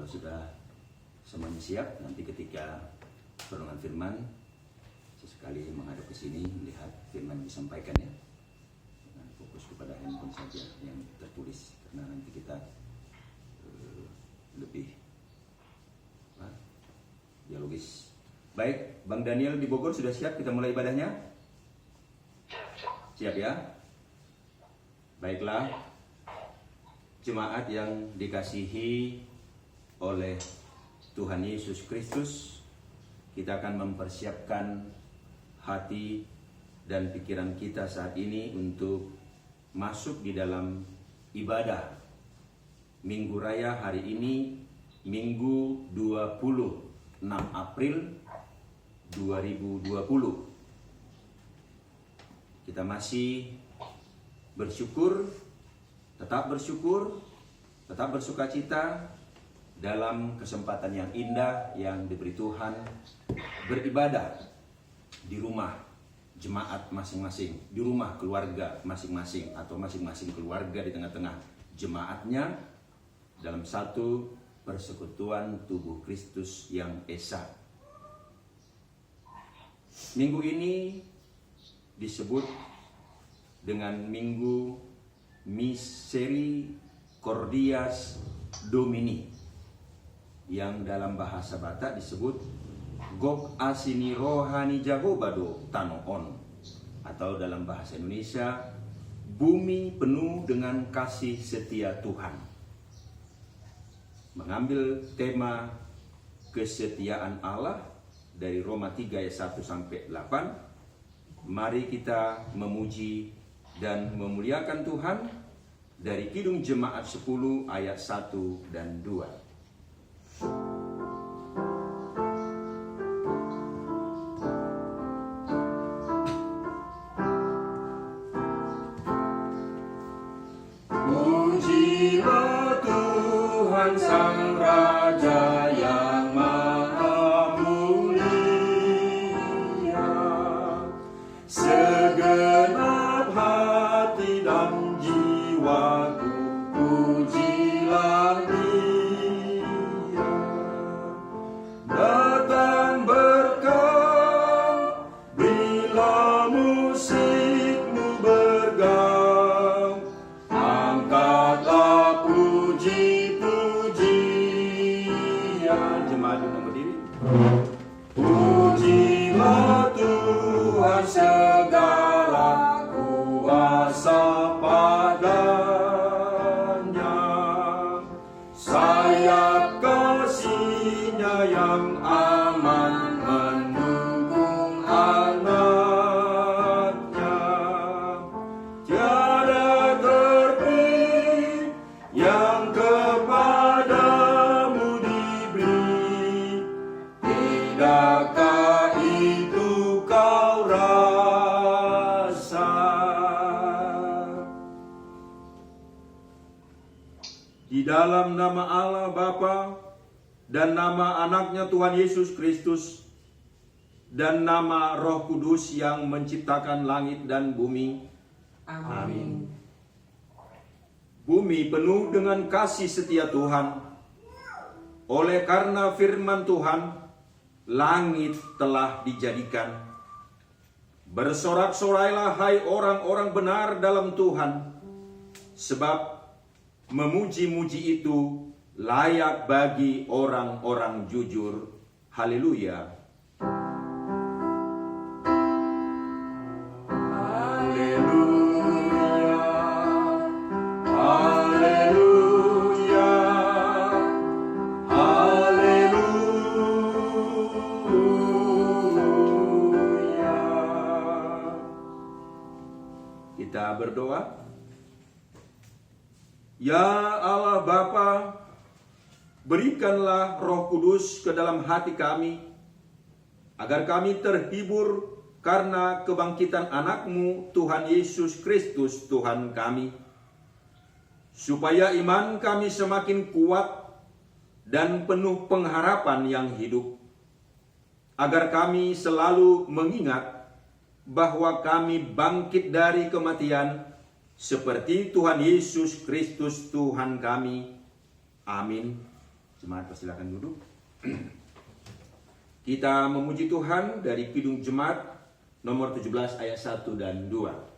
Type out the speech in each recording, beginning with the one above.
Kalau sudah semuanya siap, nanti ketika perolongan firman, sesekali menghadap ke sini melihat firman disampaikan ya. Dengan fokus kepada handphone saja yang tertulis, karena nanti kita lebih dialogis. Baik, Bang Daniel di Bogor sudah siap kita mulai ibadahnya? Siap ya? Baiklah, jemaat yang dikasihi oleh Tuhan Yesus Kristus, kita akan mempersiapkan hati dan pikiran kita saat ini untuk masuk di dalam ibadah Minggu Raya hari ini, Minggu 26 April 2020. Kita masih bersyukur, tetap bersukacita dalam kesempatan yang indah yang diberi Tuhan beribadah di rumah jemaat masing-masing, di rumah keluarga masing-masing, atau masing-masing keluarga di tengah-tengah jemaatnya dalam satu persekutuan tubuh Kristus yang esa. Minggu ini disebut dengan Minggu Misericordias Domini, yang dalam bahasa Batak disebut Gok Asini Rohani Jagobado Tanoon, atau dalam bahasa Indonesia bumi penuh dengan kasih setia Tuhan. Mengambil tema kesetiaan Allah dari Roma 3 ayat 1 sampai 8, mari kita memuji dan memuliakan Tuhan dari Kidung Jemaat 10 ayat 1 dan 2. Pujilah Tuhan Sang Raja yang Maha Mulia, segenap hati dan jiwaku pujilah Dia. Datang berkah bila musikmu bergaung, angkatlah puji-pujian. Jemaat duduk berdiri. Pujilah Tuhan segala kuasa padanya, sayap kasih-Nya yang aman mendukung anak-Nya. Tiada terpilih yang kepadamu diberi, tidakkah itu kau rasa? Di dalam nama Allah Bapa dan nama anaknya Tuhan Yesus Kristus dan nama Roh Kudus yang menciptakan langit dan bumi. Amin. Bumi penuh dengan kasih setia Tuhan. Oleh karena firman Tuhan, langit telah dijadikan. Bersorak-sorailah hai orang-orang benar dalam Tuhan, sebab memuji-muji itu layak bagi orang-orang jujur. Haleluya. Haleluya. Haleluya. Haleluya. Kita berdoa. Ya Allah Bapa, berikanlah Roh Kudus ke dalam hati kami, agar kami terhibur karena kebangkitan anak-Mu Tuhan Yesus Kristus Tuhan kami, supaya iman kami semakin kuat dan penuh pengharapan yang hidup, agar kami selalu mengingat bahwa kami bangkit dari kematian seperti Tuhan Yesus Kristus Tuhan kami. Amin. Jemaat persilakan duduk. Kita memuji Tuhan dari Kidung Jemaat nomor 17 ayat 1 dan 2.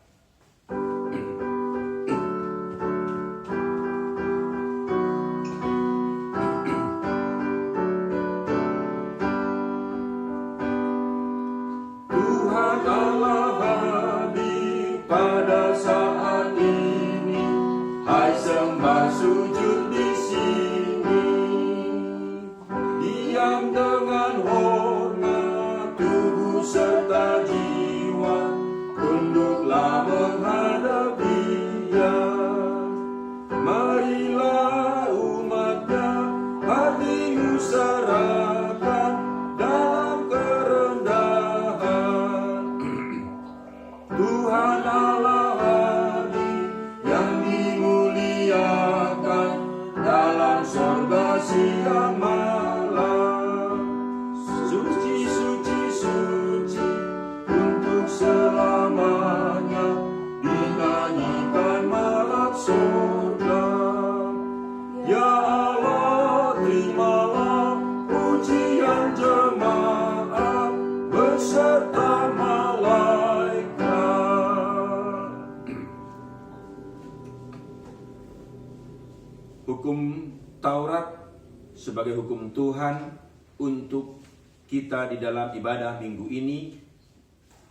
Hukum Taurat sebagai hukum Tuhan untuk kita di dalam ibadah minggu ini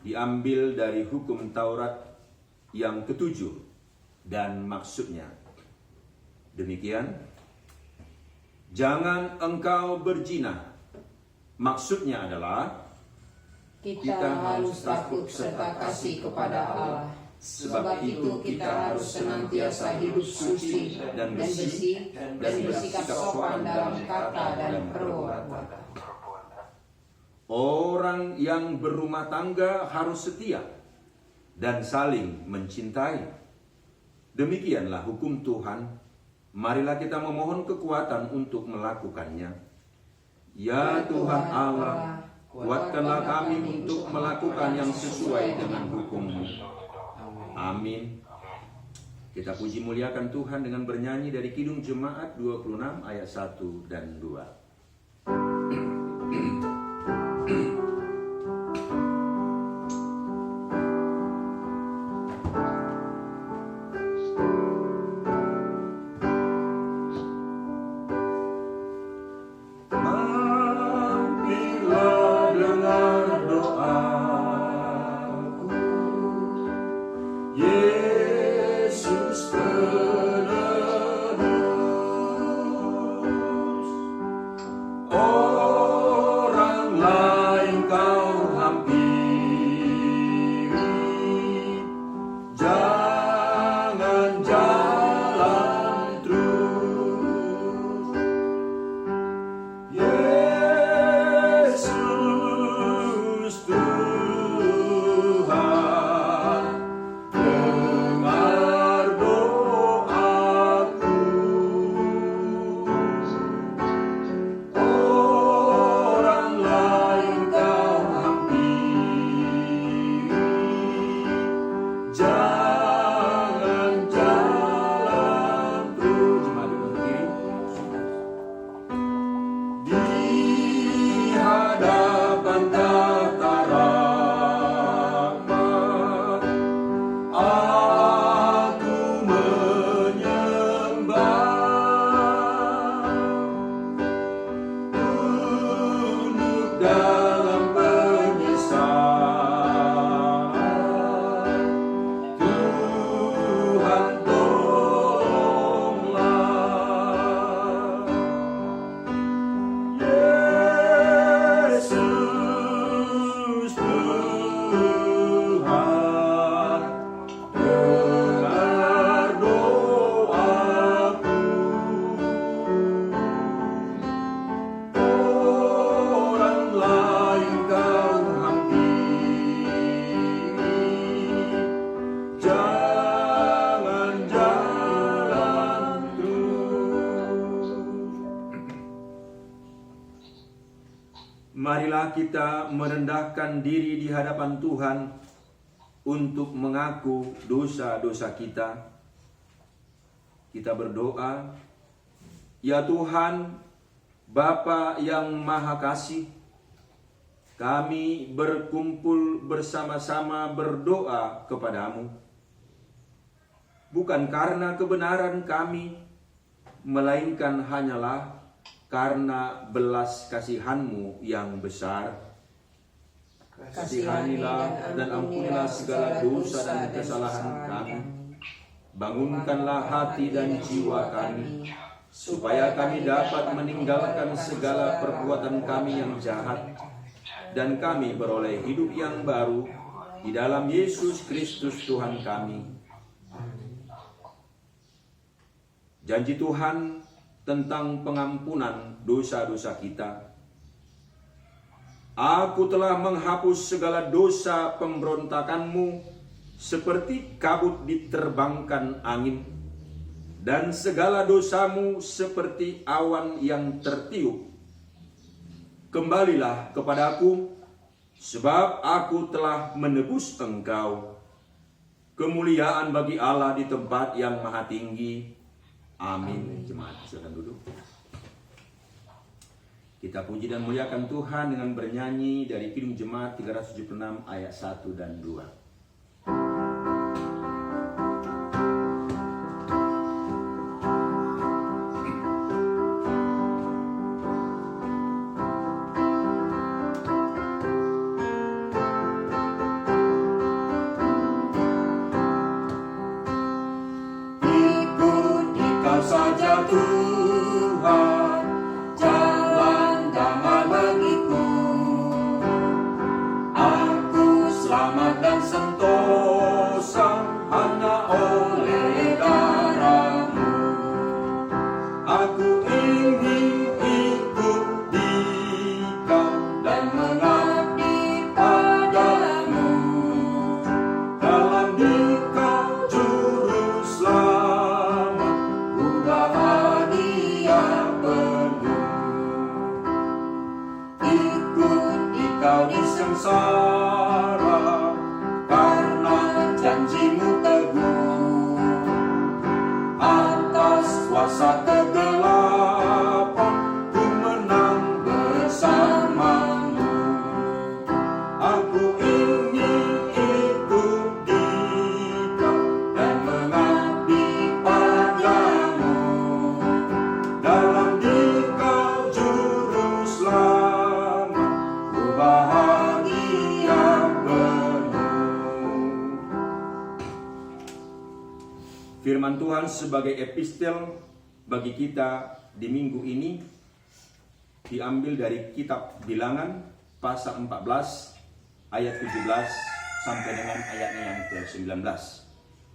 diambil dari hukum Taurat yang ketujuh dan maksudnya demikian: jangan engkau berzina. Maksudnya adalah kita harus takut serta kasih kepada Allah. Sebab itu kita harus senantiasa hidup suci dan bersih dan bersikap sopan dalam kata dan perbuatan. Orang yang berumah tangga harus setia dan saling mencintai. Demikianlah hukum Tuhan. Marilah kita memohon kekuatan untuk melakukannya. Ya Tuhan Allah, kuatkanlah kami untuk melakukan yang sesuai dengan hukum-Mu. Amin. Kita puji muliakan Tuhan dengan bernyanyi dari Kidung Jemaat 26 ayat 1 dan 2. Marilah kita merendahkan diri di hadapan Tuhan untuk mengaku dosa-dosa kita. Kita berdoa, ya Tuhan, Bapa yang Maha Kasih, kami berkumpul bersama-sama berdoa kepadamu, bukan karena kebenaran kami, melainkan hanyalah karena belas kasihan-Mu yang besar. Kasihanilah dan ampunilah segala dosa dan kesalahan kami. Bangunkanlah hati dan jiwa kami, supaya kami dapat meninggalkan segala perbuatan kami yang jahat, dan kami beroleh hidup yang baru di dalam Yesus Kristus Tuhan kami. Janji Tuhan tentang pengampunan dosa-dosa kita. Aku telah menghapus segala dosa pemberontakanmu seperti kabut diterbangkan angin, dan segala dosamu seperti awan yang tertiup. Kembalilah kepadaku, sebab aku telah menebus engkau. Kemuliaan bagi Allah di tempat yang maha tinggi. Amin. Jemaat, silakan duduk. Kita puji dan muliakan Tuhan dengan bernyanyi dari Kidung Jemaat 376 ayat 1 dan 2. Ikut Engkau saja Tuhan, jalan damai bagiku. Aku selamat dan sentosa hanya oleh darah-Mu. Aku ingin ikut Dikau dan mengabdi padamu. Dalam Dikau juru selamat, ku bahagia penuh. Ikut Dikau di sengsara, karena janji-Mu teguh. Atas kuasa kegelapan, ku menang bersama-Mu. Aku ingin ikut Dikau dan mengabdi padamu. Dalam Dikau juru selamat, ku bahagia penuh. Firman Tuhan sebagai epistel bagi kita di minggu ini diambil dari kitab Bilangan pasal 14 ayat 17 sampai dengan ayatnya yang ke-19.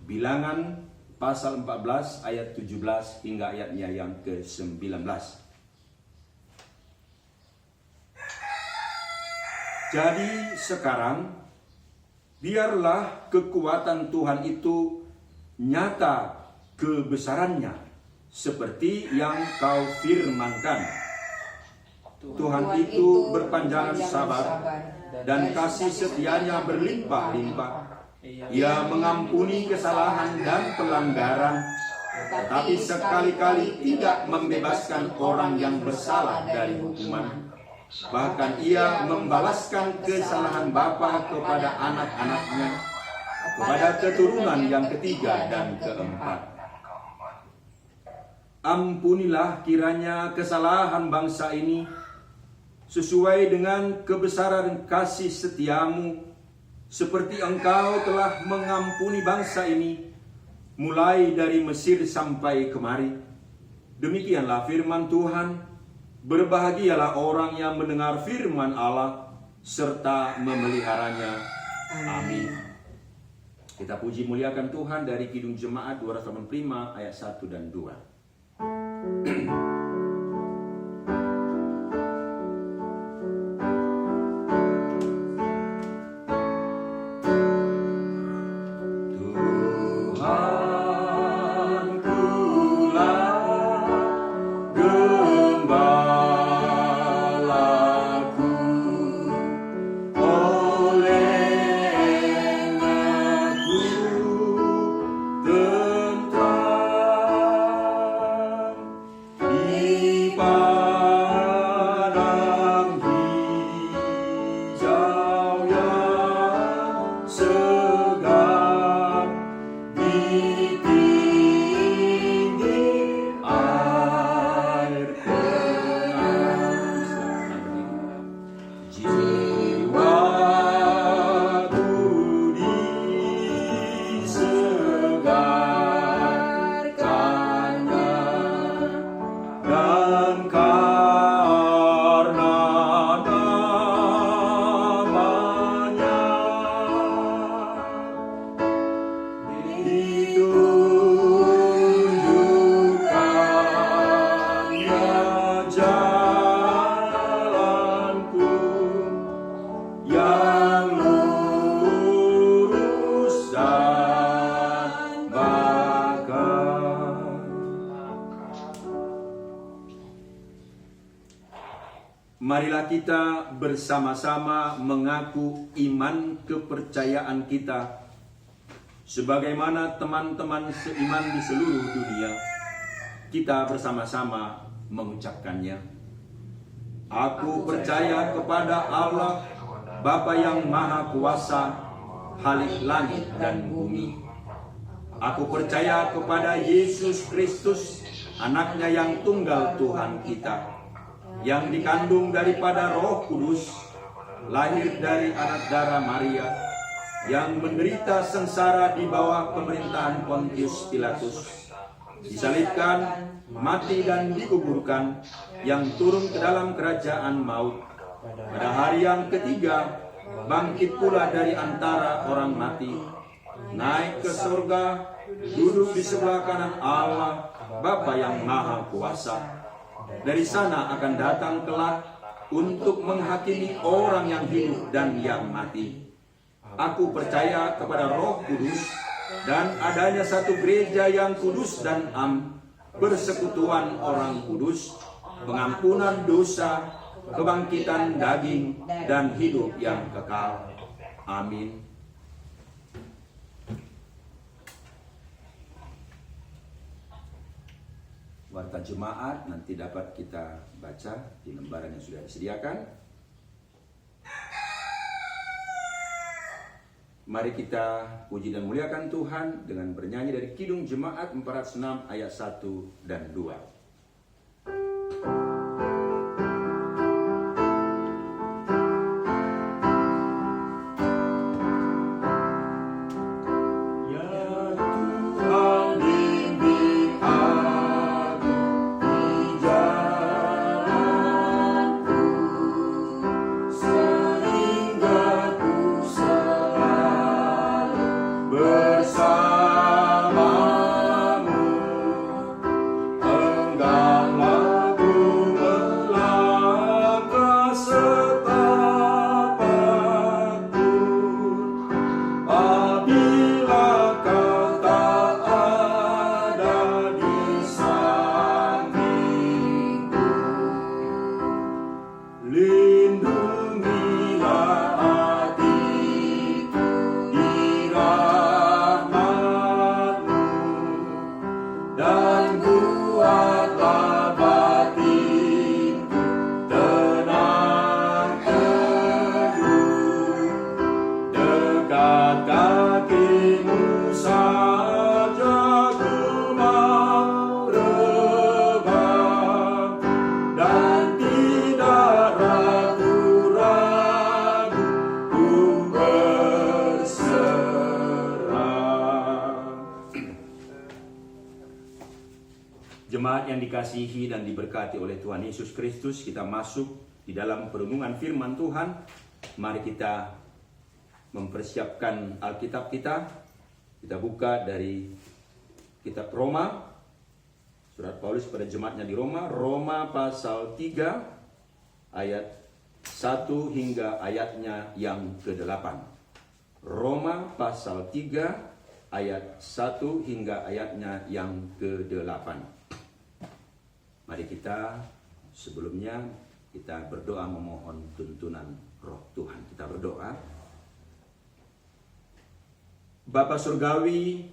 Bilangan pasal 14 ayat 17 hingga ayatnya yang ke-19. Jadi sekarang biarlah kekuatan Tuhan itu nyata kebesarannya seperti yang Kau firmankan. Tuhan itu berpanjangan sabar dan kasih setianya berlimpah-limpah. Ia mengampuni kesalahan dan pelanggaran, tetapi sekali-kali tidak membebaskan orang yang bersalah dari hukuman. Bahkan ia membalaskan kesalahan bapa kepada anak-anaknya, kepada keturunan yang ketiga dan keempat. Ampunilah kiranya kesalahan bangsa ini sesuai dengan kebesaran kasih setiamu, seperti Engkau telah mengampuni bangsa ini mulai dari Mesir sampai kemari. Demikianlah firman Tuhan. Berbahagialah orang yang mendengar firman Allah serta memeliharanya. Amin. Kita puji muliakan Tuhan dari Kidung Jemaat 285 ayat 1 dan 2. jiwaku disegarkannya, dan karena namanya ditunjukkannya jalanku yang lurus dan bahkan. Marilah kita bersama-sama mengaku iman kepercayaan kita sebagaimana teman-teman seiman di seluruh dunia. Kita bersama-sama mengucapkannya. Aku percaya kepada Allah, Bapa yang Maha Kuasa, Khalik langit dan bumi. Aku percaya kepada Yesus Kristus, anaknya yang tunggal Tuhan kita, yang dikandung daripada Roh Kudus, lahir dari anak darah Maria, yang menderita sengsara di bawah pemerintahan Pontius Pilatus, disalibkan, mati dan dikuburkan, yang turun ke dalam kerajaan maut. Pada hari yang ketiga, bangkit pula dari antara orang mati, naik ke surga, duduk di sebelah kanan Allah, Bapa yang Maha Kuasa. Dari sana akan datang kelak untuk menghakimi orang yang hidup dan yang mati. Aku percaya kepada Roh Kudus dan adanya satu gereja yang kudus dan persekutuan orang kudus, pengampunan dosa, kebangkitan daging, dan hidup yang kekal. Amin. Warta jemaat nanti dapat kita baca di lembaran yang sudah disediakan. Mari kita puji dan muliakan Tuhan dengan bernyanyi dari Kidung Jemaat 406 ayat 1 dan 2. Jemaat yang dikasihi dan diberkati oleh Tuhan Yesus Kristus, kita masuk di dalam perenungan firman Tuhan. Mari kita mempersiapkan Alkitab kita. Kita buka dari kitab Roma, surat Paulus pada jemaatnya di Roma, Roma pasal 3 ayat 1 hingga ayatnya yang ke-8. Roma pasal 3 ayat 1 hingga ayatnya yang ke-8. Mari kita sebelumnya kita berdoa memohon tuntunan Roh Tuhan. Kita berdoa. Bapa Surgawi,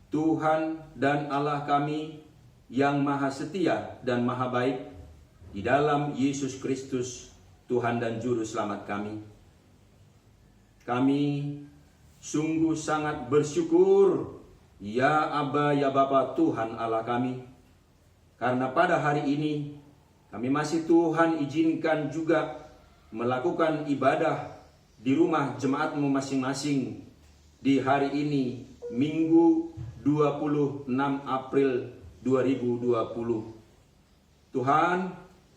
Tuhan dan Allah kami yang maha setia dan maha baik, di dalam Yesus Kristus, Tuhan dan Juru Selamat kami. Kami sungguh sangat bersyukur, ya Aba, ya Bapa Tuhan Allah kami, karena pada hari ini kami masih Tuhan izinkan juga melakukan ibadah di rumah jemaatmu masing-masing di hari ini, Minggu 26 April 2020. Tuhan,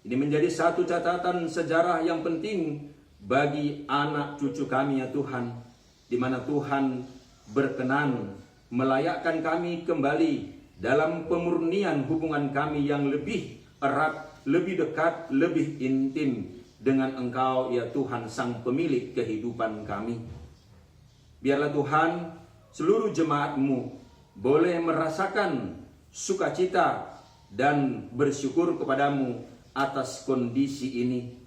ini menjadi satu catatan sejarah yang penting bagi anak cucu kami ya Tuhan, di mana Tuhan berkenan melayakkan kami kembali dalam pemurnian hubungan kami yang lebih erat, lebih dekat, lebih intim dengan Engkau ya Tuhan, Sang Pemilik kehidupan kami. Biarlah Tuhan, seluruh jemaat-Mu boleh merasakan sukacita dan bersyukur kepadamu atas kondisi ini,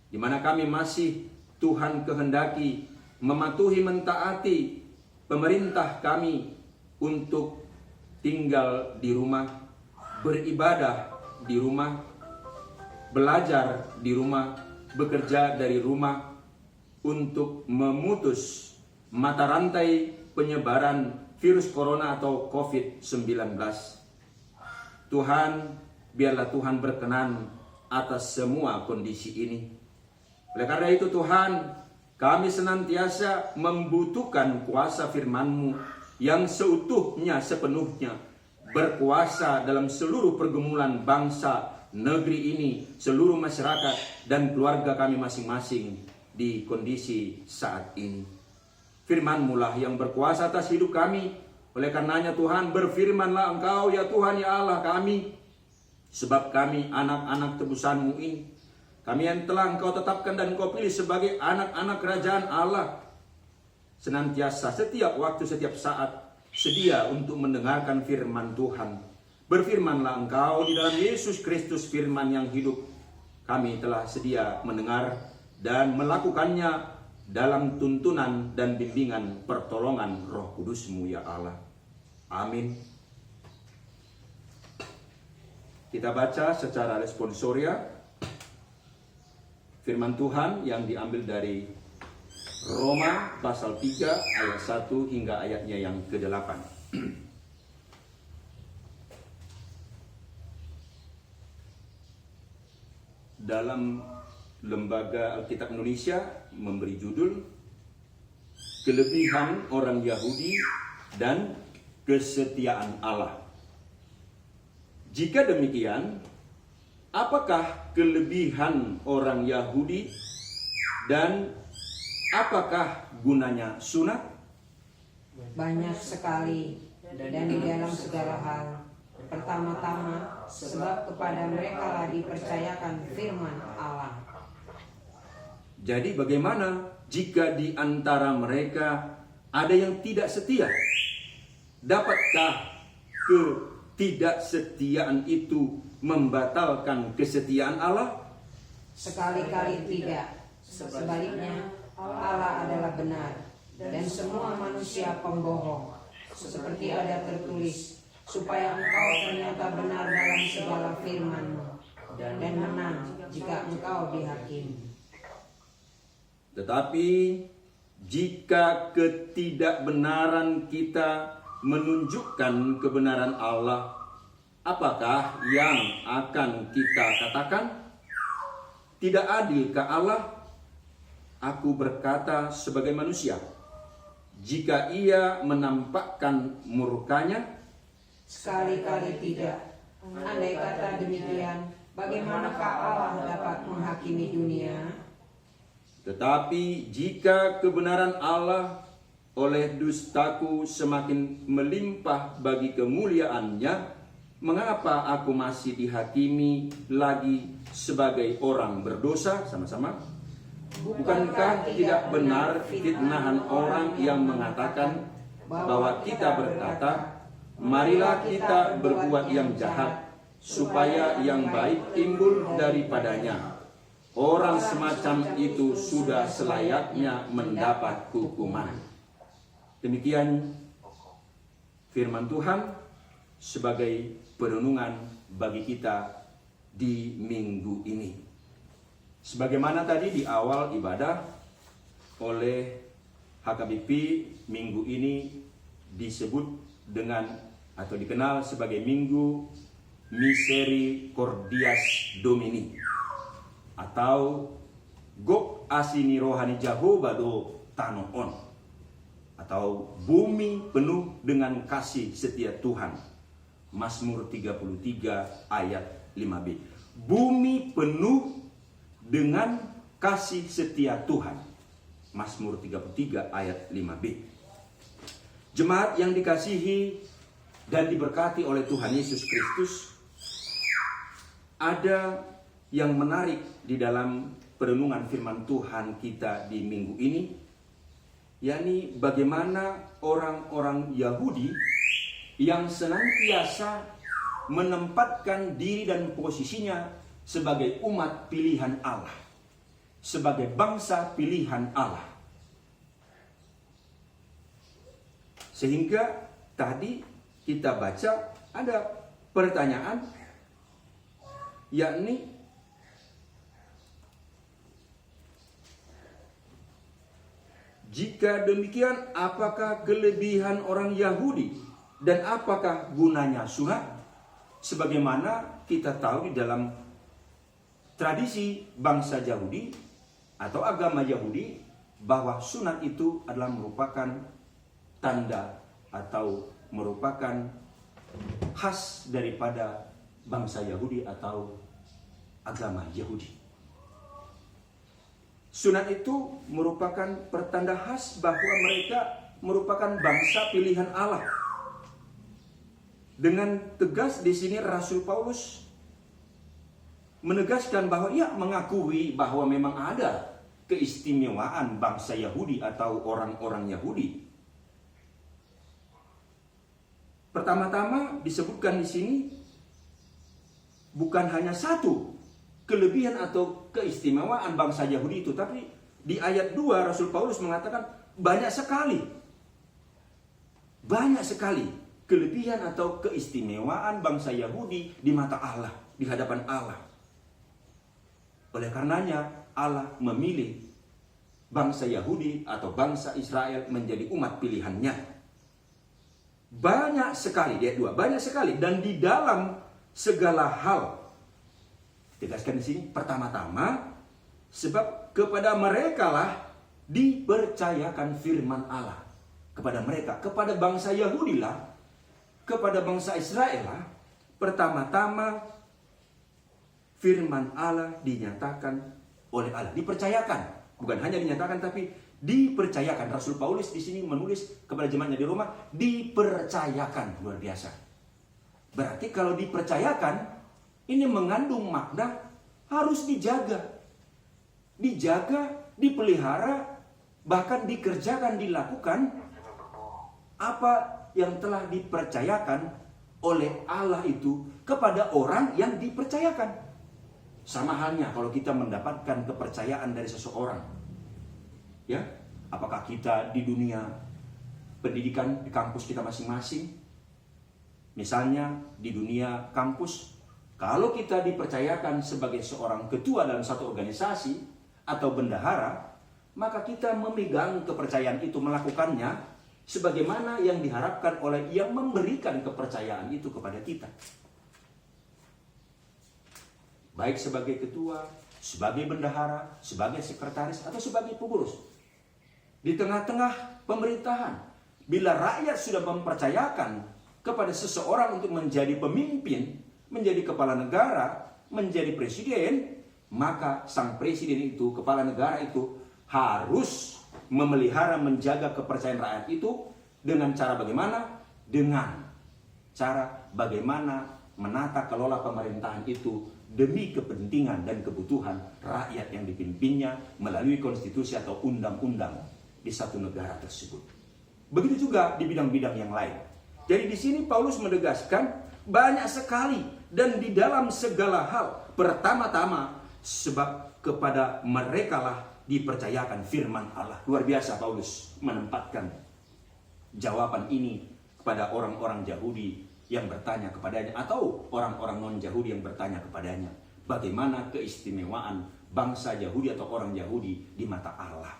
di mana kami masih Tuhan kehendaki mematuhi, mentaati pemerintah kami untuk tinggal di rumah, beribadah di rumah, belajar di rumah, bekerja dari rumah, untuk memutus mata rantai penyebaran virus corona atau COVID-19. Tuhan, biarlah Tuhan berkenan atas semua kondisi ini. Oleh karena itu Tuhan, kami senantiasa membutuhkan kuasa firman-Mu yang seutuhnya, sepenuhnya berkuasa dalam seluruh pergumulan bangsa, negeri ini, seluruh masyarakat dan keluarga kami masing-masing di kondisi saat ini. Firman-Mu lah yang berkuasa atas hidup kami. Oleh karenanya Tuhan, berfirmanlah Engkau ya Tuhan ya Allah kami, sebab kami anak-anak tebusan-Mu ini, kami yang telah Engkau tetapkan dan Engkau pilih sebagai anak-anak kerajaan Allah, senantiasa setiap waktu, setiap saat sedia untuk mendengarkan firman Tuhan. Berfirmanlah Engkau di dalam Yesus Kristus, firman yang hidup. Kami telah sedia mendengar dan melakukannya dalam tuntunan dan bimbingan pertolongan Roh Kudus-Mu ya Allah. Amin. Kita baca secara responsoria firman Tuhan yang diambil dari Roma pasal 3 ayat 1 hingga ayatnya yang ke-8. Dalam Lembaga Alkitab Indonesia memberi judul Kelebihan Orang Yahudi dan Kesetiaan Allah. Jika demikian, apakah kelebihan orang Yahudi dan apakah gunanya sunat? Banyak sekali dan di dalam segala hal. Pertama-tama, sebab kepada mereka lah dipercayakan firman Allah. Jadi bagaimana jika di antara mereka ada yang tidak setia? Dapatkah ketidaksetiaan itu membatalkan kesetiaan Allah? Sekali-kali tidak. Sebaliknya, Allah adalah benar dan semua manusia pembohong. Seperti ada tertulis, supaya engkau ternyata benar dalam segala firman-Mu dan menang jika engkau dihakimi. Tetapi jika ketidakbenaran kita menunjukkan kebenaran Allah, apakah yang akan kita katakan? Tidak adilkah Allah? Aku berkata sebagai manusia, jika Ia menampakkan murkanya? Sekali-kali tidak. Andai kata demikian, bagaimanakah Allah dapat menghakimi dunia? Tetapi jika kebenaran Allah oleh dustaku semakin melimpah bagi kemuliaannya, mengapa aku masih dihakimi lagi sebagai orang berdosa? Sama-sama. Bukankah tidak benar fitnahan orang yang mengatakan bahwa kita berkata, marilah kita berbuat yang jahat, supaya yang baik timbul daripadanya. Orang semacam itu sudah selayaknya mendapat hukuman. Demikian firman Tuhan sebagai perenungan bagi kita di minggu ini. Sebagaimana tadi di awal ibadah oleh HKBP, minggu ini disebut dengan atau dikenal sebagai Minggu Misericordias Domini, atau gok asini rohani Jehovah do tano on, atau bumi penuh dengan kasih setia Tuhan. Mazmur 33 ayat 5b. Bumi penuh dengan kasih setia Tuhan. Mazmur 33 ayat 5b. Jemaat yang dikasihi dan diberkati oleh Tuhan Yesus Kristus, ada yang menarik di dalam perenungan firman Tuhan kita di minggu ini, yakni bagaimana orang-orang Yahudi yang senantiasa menempatkan diri dan posisinya sebagai umat pilihan Allah, sebagai bangsa pilihan Allah. Sehingga tadi kita baca ada pertanyaan, yakni jika demikian apakah kelebihan orang Yahudi dan apakah gunanya sunat? Sebagaimana kita tahu di dalam tradisi bangsa Yahudi atau agama Yahudi, bahwa sunat itu adalah merupakan tanda atau merupakan khas daripada bangsa Yahudi atau agama Yahudi. Sunat itu merupakan pertanda khas bahwa mereka merupakan bangsa pilihan Allah. Dengan tegas di sini Rasul Paulus menegaskan bahwa ia mengakui bahwa memang ada keistimewaan bangsa Yahudi atau orang-orang Yahudi. Pertama-tama disebutkan di sini bukan hanya satu kelebihan atau keistimewaan bangsa Yahudi itu, tapi di ayat 2 Rasul Paulus mengatakan banyak sekali kelebihan atau keistimewaan bangsa Yahudi di mata Allah, di hadapan Allah. Oleh karenanya Allah memilih bangsa Yahudi atau bangsa Israel menjadi umat pilihannya. Banyak sekali, dia dua, banyak sekali, dan di dalam segala hal. Tegaskan di sini, pertama-tama sebab kepada mereka lah dipercayakan firman Allah. Kepada mereka, kepada bangsa Yahudi lah, kepada bangsa Israel lah, pertama-tama firman Allah dinyatakan oleh Allah, dipercayakan. Bukan hanya dinyatakan tapi dipercayakan. Rasul Paulus di sini menulis kepada jemaatnya di Roma, dipercayakan. Luar biasa. Berarti kalau dipercayakan, ini mengandung makna harus dijaga. Dijaga, dipelihara, bahkan dikerjakan, dilakukan apa yang telah dipercayakan oleh Allah itu kepada orang yang dipercayakan. Sama halnya kalau kita mendapatkan kepercayaan dari seseorang, ya, apakah kita di dunia pendidikan di kampus kita masing-masing, misalnya di dunia kampus, kalau kita dipercayakan sebagai seorang ketua dalam satu organisasi atau bendahara, maka kita memegang kepercayaan itu, melakukannya sebagaimana yang diharapkan oleh yang memberikan kepercayaan itu kepada kita. Baik sebagai ketua, sebagai bendahara, sebagai sekretaris, atau sebagai pengurus. Di tengah-tengah pemerintahan, bila rakyat sudah mempercayakan kepada seseorang untuk menjadi pemimpin, menjadi kepala negara, menjadi presiden, maka sang presiden itu, kepala negara itu harus memelihara, menjaga kepercayaan rakyat itu dengan cara bagaimana? Dengan cara bagaimana menata kelola pemerintahan itu demi kepentingan dan kebutuhan rakyat yang dipimpinnya melalui konstitusi atau undang-undang di satu negara tersebut. Begitu juga di bidang-bidang yang lain. Jadi di sini Paulus menegaskan banyak sekali dan di dalam segala hal. Pertama-tama sebab kepada mereka lah dipercayakan firman Allah. Luar biasa Paulus menempatkan jawaban ini kepada orang-orang Yahudi yang bertanya kepadanya, atau orang-orang non-Yahudi yang bertanya kepadanya, bagaimana keistimewaan bangsa Yahudi atau orang Yahudi di mata Allah.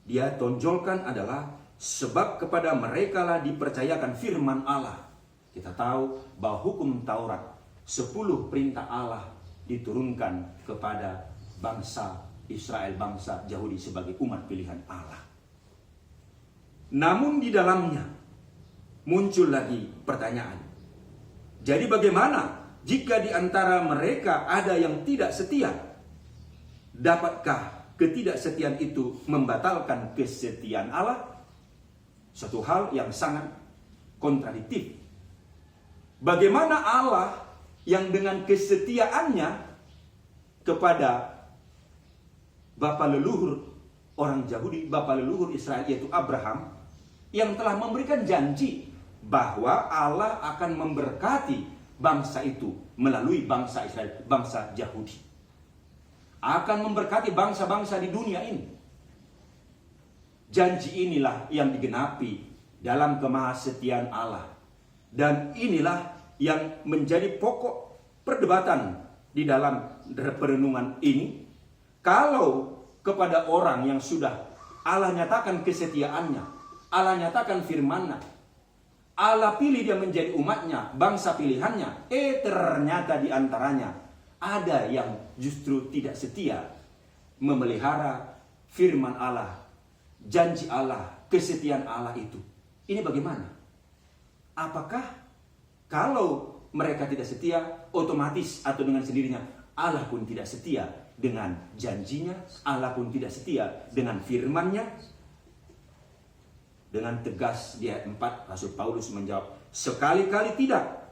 Dia tonjolkan adalah sebab kepada mereka lah dipercayakan firman Allah. Kita tahu bahwa hukum Taurat, 10 perintah Allah diturunkan kepada bangsa Israel, bangsa Yahudi sebagai umat pilihan Allah. Namun di dalamnya muncul lagi pertanyaan. Jadi bagaimana jika di antara mereka ada yang tidak setia? Dapatkah ketidaksetiaan itu membatalkan kesetiaan Allah? Suatu hal yang sangat kontradiktif. Bagaimana Allah yang dengan kesetiaannya kepada bapa leluhur orang Yahudi, bapa leluhur Israel yaitu Abraham, yang telah memberikan janji bahwa Allah akan memberkati bangsa itu melalui bangsa Israel, bangsa Yahudi. Akan memberkati bangsa-bangsa di dunia ini. Janji inilah yang digenapi dalam kemahasetiaan Allah. Dan inilah yang menjadi pokok perdebatan di dalam perenungan ini. Kalau kepada orang yang sudah Allah nyatakan kesetiaannya, Allah nyatakan firman-Nya, Allah pilih dia menjadi umatnya, bangsa pilihannya, ternyata di antaranya ada yang justru tidak setia memelihara firman Allah, janji Allah, kesetiaan Allah itu. Ini bagaimana? Apakah kalau mereka tidak setia, otomatis atau dengan sendirinya Allah pun tidak setia dengan janjinya, Allah pun tidak setia dengan firman-Nya? Dengan tegas di ayat 4 Rasul Paulus menjawab, sekali-kali tidak.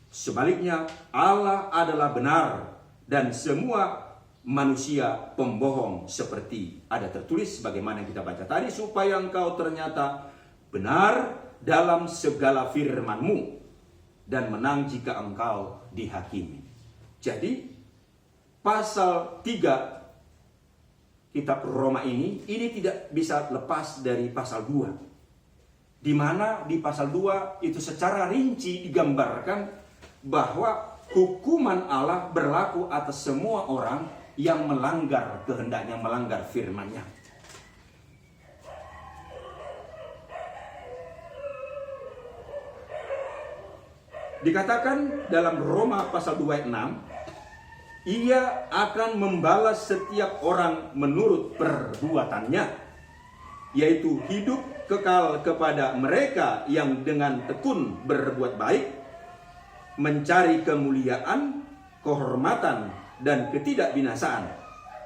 Sebaliknya Allah adalah benar dan semua manusia pembohong, seperti ada tertulis bagaimana yang kita baca tadi, supaya engkau ternyata benar dalam segala firman-Mu dan menang jika engkau dihakimi. Jadi pasal 3 kitab Roma ini tidak bisa lepas dari pasal 2. Di mana di pasal 2 itu secara rinci digambarkan bahwa hukuman Allah berlaku atas semua orang yang melanggar kehendaknya, melanggar firman-Nya. Dikatakan dalam Roma pasal 2 ayat 6, Ia akan membalas setiap orang menurut perbuatannya, yaitu hidup kekal kepada mereka yang dengan tekun berbuat baik, mencari kemuliaan, kehormatan, dan ketidakbinasaan,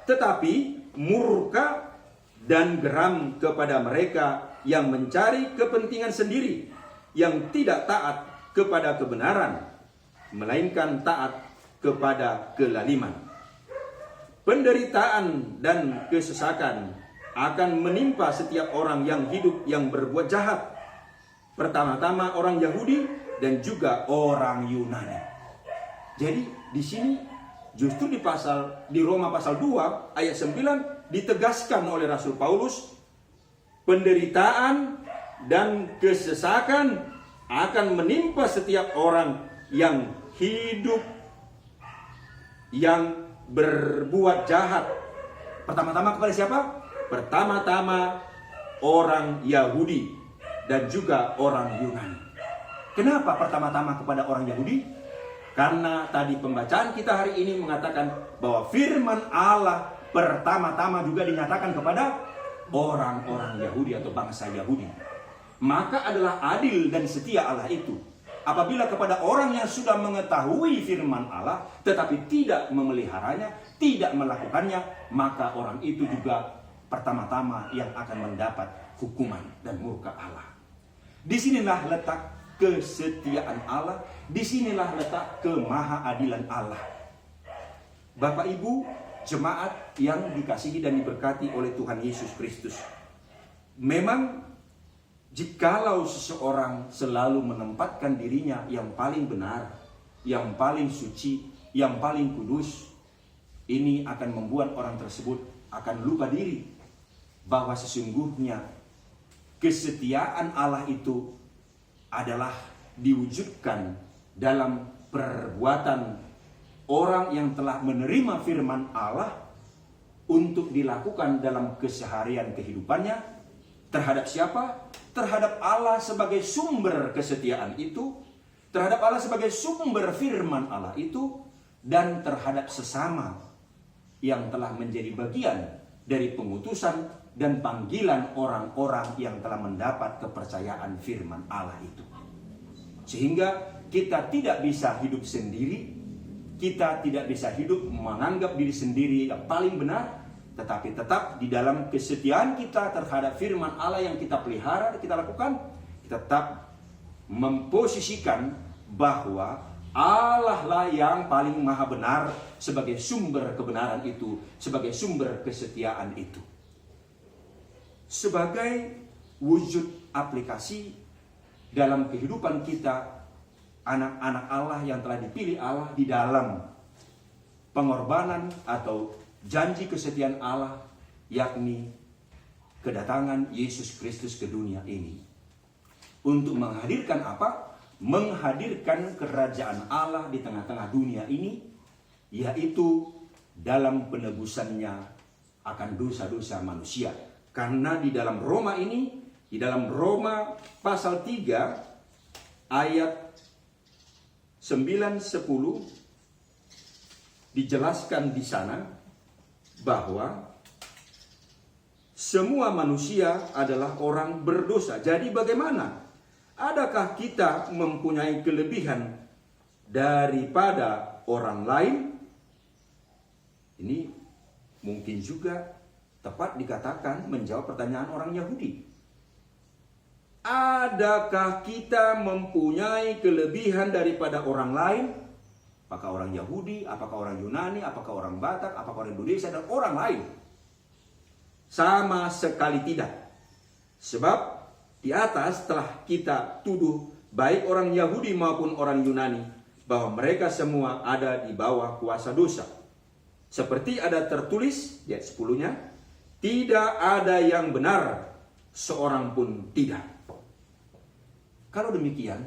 tetapi murka dan geram kepada mereka yang mencari kepentingan sendiri, yang tidak taat kepada kebenaran, melainkan taat kepada kelaliman. Penderitaan dan kesesakan akan menimpa setiap orang yang hidup yang berbuat jahat. Pertama-tama orang Yahudi dan juga orang Yunani. Jadi di sini justru di Roma pasal 2 ayat 9 ditegaskan oleh Rasul Paulus, penderitaan dan kesesakan akan menimpa setiap orang yang hidup yang berbuat jahat. Pertama-tama kepada siapa? Pertama-tama orang Yahudi dan juga orang Yunani. Kenapa pertama-tama kepada orang Yahudi? Karena tadi pembacaan kita hari ini mengatakan bahwa firman Allah pertama-tama juga dinyatakan kepada orang-orang Yahudi atau bangsa Yahudi. Maka adalah adil dan setia Allah itu apabila kepada orang yang sudah mengetahui firman Allah tetapi tidak memeliharanya, tidak melakukannya, maka orang itu juga pertama-tama yang akan mendapat hukuman dan murka Allah. Disinilah letak kesetiaan Allah, disinilah letak kemahaadilan Allah. Bapak Ibu, jemaat yang dikasihi dan diberkati oleh Tuhan Yesus Kristus. Memang jikalau seseorang selalu menempatkan dirinya yang paling benar, yang paling suci, yang paling kudus, ini akan membuat orang tersebut akan lupa diri bahwa sesungguhnya kesetiaan Allah itu adalah diwujudkan dalam perbuatan orang yang telah menerima firman Allah untuk dilakukan dalam keseharian kehidupannya. Terhadap siapa? Terhadap Allah sebagai sumber kesetiaan itu, terhadap Allah sebagai sumber firman Allah itu, dan terhadap sesama yang telah menjadi bagian dari pengutusan dan panggilan orang-orang yang telah mendapat kepercayaan firman Allah itu. Sehingga kita tidak bisa hidup sendiri, kita tidak bisa hidup menganggap diri sendiri yang paling benar, tetapi tetap di dalam kesetiaan kita terhadap firman Allah yang kita pelihara, kita lakukan, kita tetap memposisikan bahwa Allah lah yang paling maha benar sebagai sumber kebenaran itu, sebagai sumber kesetiaan itu. Sebagai wujud aplikasi dalam kehidupan kita, anak-anak Allah yang telah dipilih Allah di dalam pengorbanan atau janji kesetiaan Allah, yakni kedatangan Yesus Kristus ke dunia ini. Untuk menghadirkan apa? Menghadirkan kerajaan Allah di tengah-tengah dunia ini, yaitu dalam penebusannya akan dosa-dosa manusia. Karena di dalam Roma ini, di dalam Roma pasal 3 ayat 9-10 dijelaskan di sana bahwa semua manusia adalah orang berdosa. Jadi bagaimana? Adakah kita mempunyai kelebihan daripada orang lain? Ini mungkin juga tepat dikatakan menjawab pertanyaan orang Yahudi. Adakah kita mempunyai kelebihan daripada orang lain? Apakah orang Yahudi, apakah orang Yunani, apakah orang Batak, apakah orang Indonesia, dan orang lain? Sama sekali tidak. Sebab di atas telah kita tuduh baik orang Yahudi maupun orang Yunani bahwa mereka semua ada di bawah kuasa dosa. Seperti ada tertulis di ayat 10-nya, tidak ada yang benar, seorang pun tidak. Kalau demikian,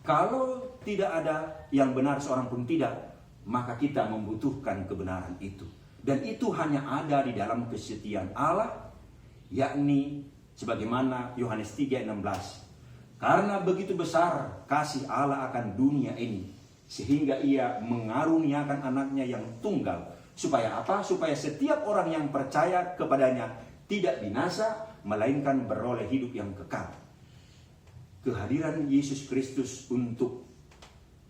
kalau tidak ada yang benar seorang pun tidak, maka kita membutuhkan kebenaran itu. Dan itu hanya ada di dalam kesetiaan Allah, yakni sebagaimana Yohanes 3:16. Karena begitu besar kasih Allah akan dunia ini, sehingga ia mengaruniakan anaknya yang tunggal. Supaya apa? Supaya setiap orang yang percaya kepadanya tidak binasa, melainkan beroleh hidup yang kekal. Kehadiran Yesus Kristus untuk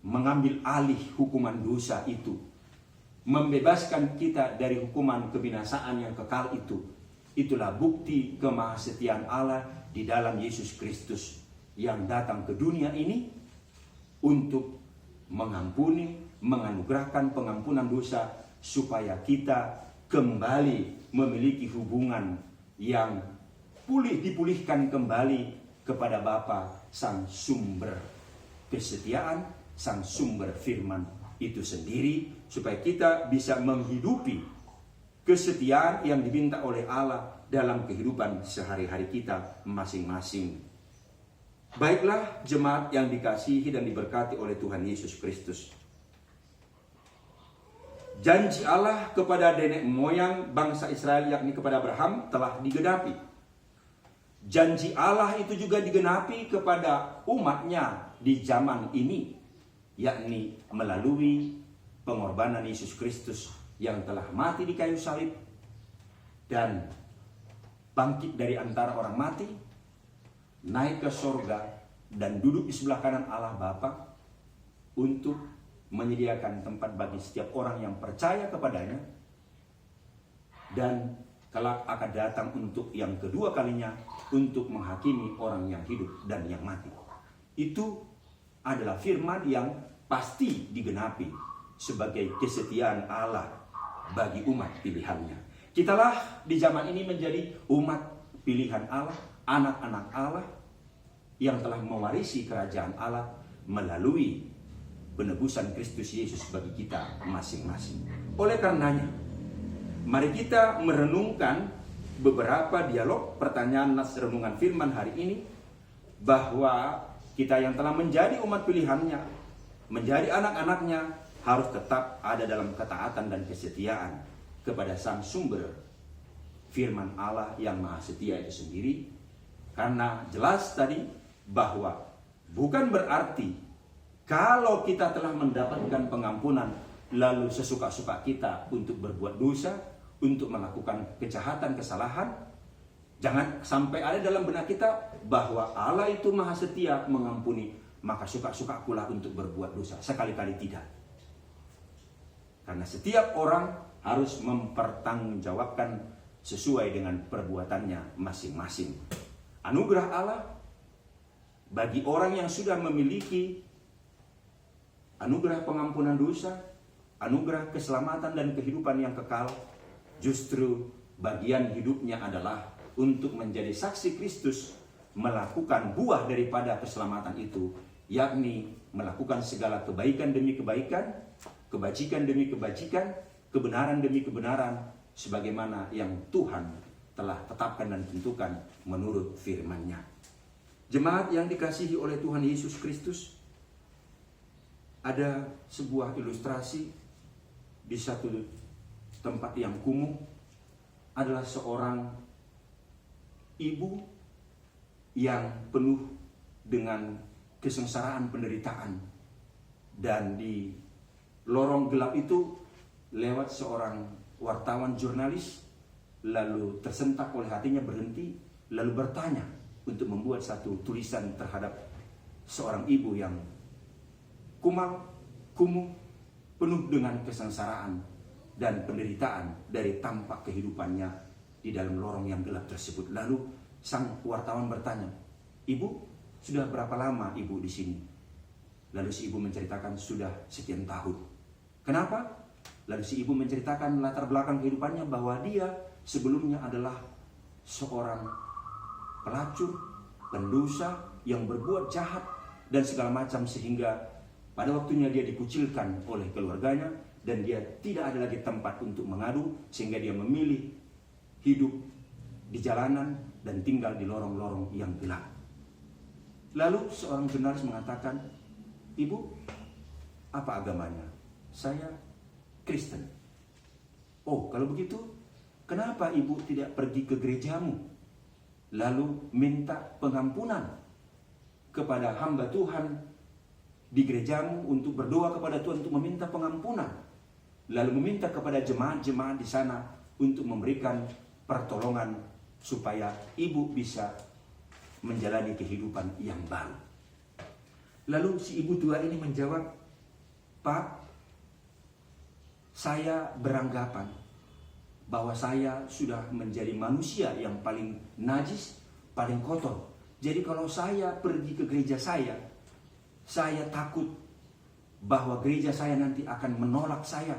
mengambil alih hukuman dosa itu, membebaskan kita dari hukuman kebinasaan yang kekal itu, itulah bukti kemahasetiaan Allah di dalam Yesus Kristus yang datang ke dunia ini untuk mengampuni, menganugerahkan pengampunan dosa, supaya kita kembali memiliki hubungan yang dipulihkan kembali kepada Bapa, sang sumber kesetiaan, sang sumber firman itu sendiri, supaya kita bisa menghidupi kesetiaan yang diminta oleh Allah dalam kehidupan sehari-hari kita masing-masing. Baiklah jemaat yang dikasihi dan diberkati oleh Tuhan Yesus Kristus. Janji Allah kepada nenek moyang bangsa Israel, yakni kepada Abraham, telah digenapi. Janji Allah itu juga digenapi kepada umatnya di zaman ini, yakni melalui pengorbanan Yesus Kristus yang telah mati di kayu salib dan bangkit dari antara orang mati, naik ke sorga dan duduk di sebelah kanan Allah Bapa untuk menyediakan tempat bagi setiap orang yang percaya kepadanya, dan kelak akan datang untuk yang kedua kalinya untuk menghakimi orang yang hidup dan yang mati. Itu adalah firman yang pasti digenapi sebagai kesetiaan Allah bagi umat pilihannya. Kitalah di zaman ini menjadi umat pilihan Allah, anak-anak Allah yang telah mewarisi kerajaan Allah melalui penebusan Kristus Yesus bagi kita masing-masing. Oleh karenanya, mari kita merenungkan beberapa dialog pertanyaan nas renungan firman hari ini, bahwa kita yang telah menjadi umat pilihannya, menjadi anak-anaknya, harus tetap ada dalam ketaatan dan kesetiaan kepada sang sumber firman Allah yang maha setia itu sendiri. Karena jelas tadi bahwa bukan berarti kalau kita telah mendapatkan pengampunan, lalu sesuka-suka kita untuk berbuat dosa, untuk melakukan kejahatan, kesalahan. Jangan sampai ada dalam benak kita bahwa Allah itu maha setia mengampuni, maka suka-suka pula untuk berbuat dosa. Sekali-kali tidak. Karena setiap orang harus mempertanggungjawabkan sesuai dengan perbuatannya masing-masing. Anugerah Allah bagi orang yang sudah memiliki anugerah pengampunan dosa, anugerah keselamatan dan kehidupan yang kekal, justru bagian hidupnya adalah untuk menjadi saksi Kristus, melakukan buah daripada keselamatan itu, yakni melakukan segala kebaikan demi kebaikan, kebajikan demi kebajikan, kebenaran demi kebenaran, sebagaimana yang Tuhan telah tetapkan dan tentukan menurut firman-Nya. Jemaat yang dikasihi oleh Tuhan Yesus Kristus, ada sebuah ilustrasi di satu tempat yang kumuh, adalah seorang ibu yang penuh dengan kesengsaraan penderitaan, dan di lorong gelap itu lewat seorang wartawan jurnalis, lalu tersentak oleh hatinya, berhenti, lalu bertanya untuk membuat satu tulisan terhadap seorang ibu yang kumuh, penuh dengan kesengsaraan dan penderitaan dari tampak kehidupannya di dalam lorong yang gelap tersebut. Lalu sang wartawan bertanya, "Ibu, sudah berapa lama ibu di sini?" Lalu si ibu menceritakan, "Sudah sekian tahun." Kenapa? Lalu si ibu menceritakan latar belakang kehidupannya, bahwa dia sebelumnya adalah seorang pelacur, pendosa yang berbuat jahat dan segala macam, sehingga pada waktunya dia dikucilkan oleh keluarganya dan dia tidak ada lagi tempat untuk mengadu, sehingga dia memilih hidup di jalanan dan tinggal di lorong-lorong yang gelap. Lalu seorang jurnalis mengatakan, "Ibu, apa agamanya?" "Saya Kristen." "Oh, kalau begitu, kenapa ibu tidak pergi ke gerejamu, lalu minta pengampunan kepada hamba Tuhan di gerejamu, untuk berdoa kepada Tuhan untuk meminta pengampunan, lalu meminta kepada jemaat-jemaat di sana untuk memberikan pertolongan supaya ibu bisa menjalani kehidupan yang baru?" Lalu si ibu tua ini menjawab, "Pak, saya beranggapan bahwa saya sudah menjadi manusia yang paling najis, paling kotor. Jadi kalau saya pergi ke gereja saya takut bahwa gereja saya nanti akan menolak saya.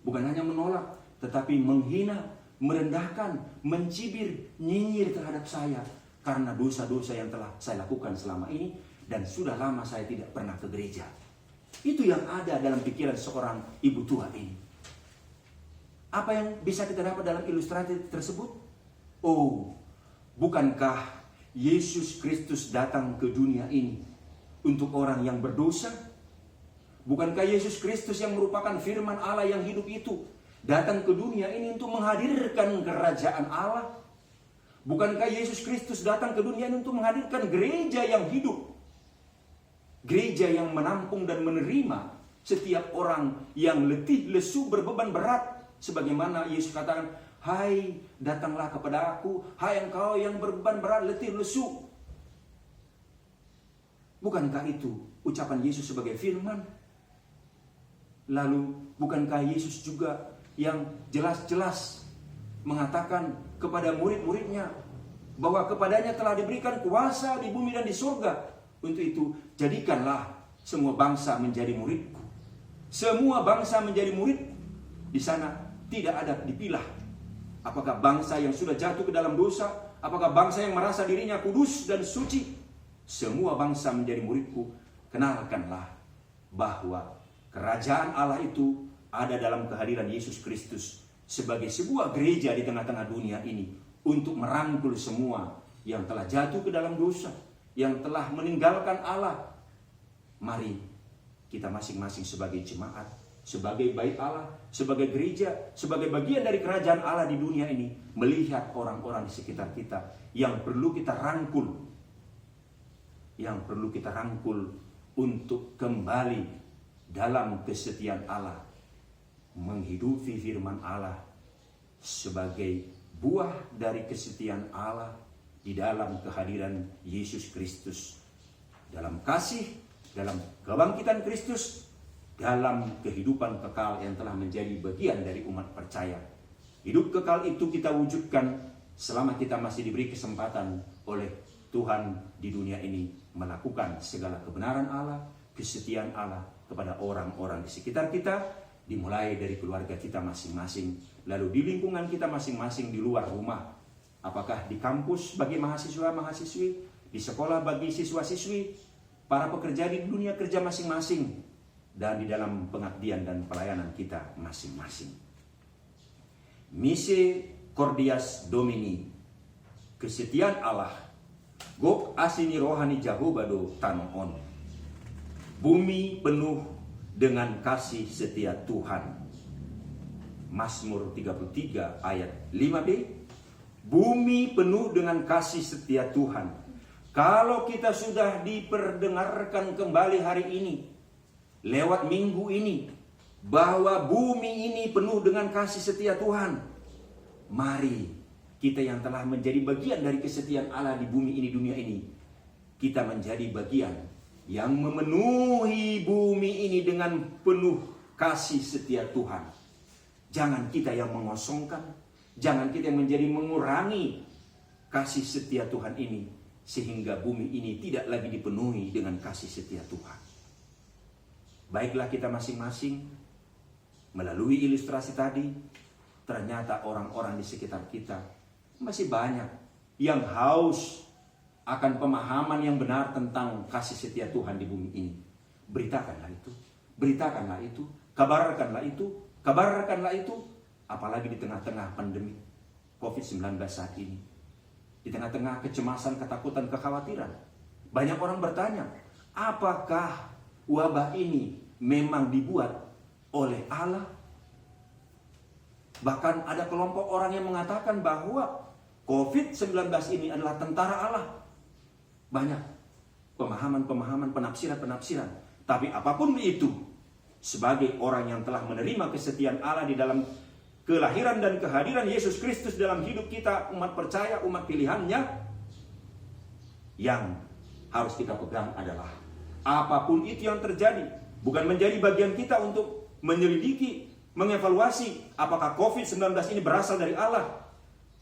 Bukan hanya menolak, tetapi menghina, merendahkan, mencibir, nyinyir terhadap saya karena dosa-dosa yang telah saya lakukan selama ini, dan sudah lama saya tidak pernah ke gereja." Itu yang ada dalam pikiran seorang ibu tua ini. Apa yang bisa kita dapat dalam ilustrasi tersebut? Oh, bukankah Yesus Kristus datang ke dunia ini untuk orang yang berdosa? Bukankah Yesus Kristus yang merupakan firman Allah yang hidup itu datang ke dunia ini untuk menghadirkan kerajaan Allah? Bukankah Yesus Kristus datang ke dunia ini untuk menghadirkan gereja yang hidup? Gereja yang menampung dan menerima setiap orang yang letih, lesu, berbeban berat. Sebagaimana Yesus katakan, "Hai, datanglah kepada aku, hai engkau yang berbeban berat, letih, lesu." Bukankah itu ucapan Yesus sebagai firman? Lalu bukankah Yesus juga yang jelas-jelas mengatakan kepada murid-muridnya bahwa kepadanya telah diberikan kuasa di bumi dan di surga? Untuk itu, jadikanlah semua bangsa menjadi muridku. Semua bangsa menjadi murid. Di sana tidak ada dipilah. Apakah bangsa yang sudah jatuh ke dalam dosa, apakah bangsa yang merasa dirinya kudus dan suci. Semua bangsa menjadi muridku. Kenalkanlah bahwa kerajaan Allah itu ada dalam kehadiran Yesus Kristus sebagai sebuah gereja di tengah-tengah dunia ini, untuk merangkul semua yang telah jatuh ke dalam dosa, yang telah meninggalkan Allah. Mari kita masing-masing sebagai jemaat, sebagai bait Allah, sebagai gereja, sebagai bagian dari kerajaan Allah di dunia ini, melihat orang-orang di sekitar kita yang perlu kita rangkul, untuk kembali dalam kesetiaan Allah, menghidupi firman Allah sebagai buah dari kesetiaan Allah di dalam kehadiran Yesus Kristus, dalam kasih, dalam kebangkitan Kristus, dalam kehidupan kekal yang telah menjadi bagian dari umat percaya. Hidup kekal itu kita wujudkan selama kita masih diberi kesempatan oleh Tuhan di dunia ini melakukan segala kebenaran Allah, kesetiaan Allah kepada orang-orang di sekitar kita, dimulai dari keluarga kita masing-masing, lalu di lingkungan kita masing-masing di luar rumah. Apakah di kampus bagi mahasiswa-mahasiswi, di sekolah bagi siswa-siswi, para pekerja di dunia kerja masing-masing, dan di dalam pengabdian dan pelayanan kita masing-masing. Misericordias Domini, kesetiaan Allah, gok asini rohani jahubado tanon. Bumi penuh dengan kasih setia Tuhan. Mazmur 33 ayat 5b. Bumi penuh dengan kasih setia Tuhan. Kalau kita sudah diperdengarkan kembali hari ini, lewat minggu ini, bahwa bumi ini penuh dengan kasih setia Tuhan, mari kita yang telah menjadi bagian dari kesetiaan Allah di bumi ini, dunia ini, kita menjadi bagian yang memenuhi bumi ini dengan penuh kasih setia Tuhan. Jangan kita yang mengosongkan, jangan kita yang menjadi mengurangi kasih setia Tuhan ini, sehingga bumi ini tidak lagi dipenuhi dengan kasih setia Tuhan. Baiklah kita masing-masing, melalui ilustrasi tadi, ternyata orang-orang di sekitar kita masih banyak yang haus akan pemahaman yang benar tentang kasih setia Tuhan di bumi ini. Beritakanlah itu, beritakanlah itu, kabarkanlah itu, kabarkanlah itu, apalagi di tengah-tengah pandemi COVID-19 saat ini. Di tengah-tengah kecemasan, ketakutan, kekhawatiran. Banyak orang bertanya, apakah wabah ini memang dibuat oleh Allah? Bahkan ada kelompok orang yang mengatakan bahwa COVID-19 ini adalah tentara Allah. Banyak pemahaman-pemahaman, penafsiran-penafsiran. Tapi apapun itu, sebagai orang yang telah menerima kesetiaan Allah di dalam kelahiran dan kehadiran Yesus Kristus dalam hidup kita, umat percaya, umat pilihannya, yang harus kita pegang adalah apapun itu yang terjadi, bukan menjadi bagian kita untuk menyelidiki, mengevaluasi apakah COVID-19 ini berasal dari Allah.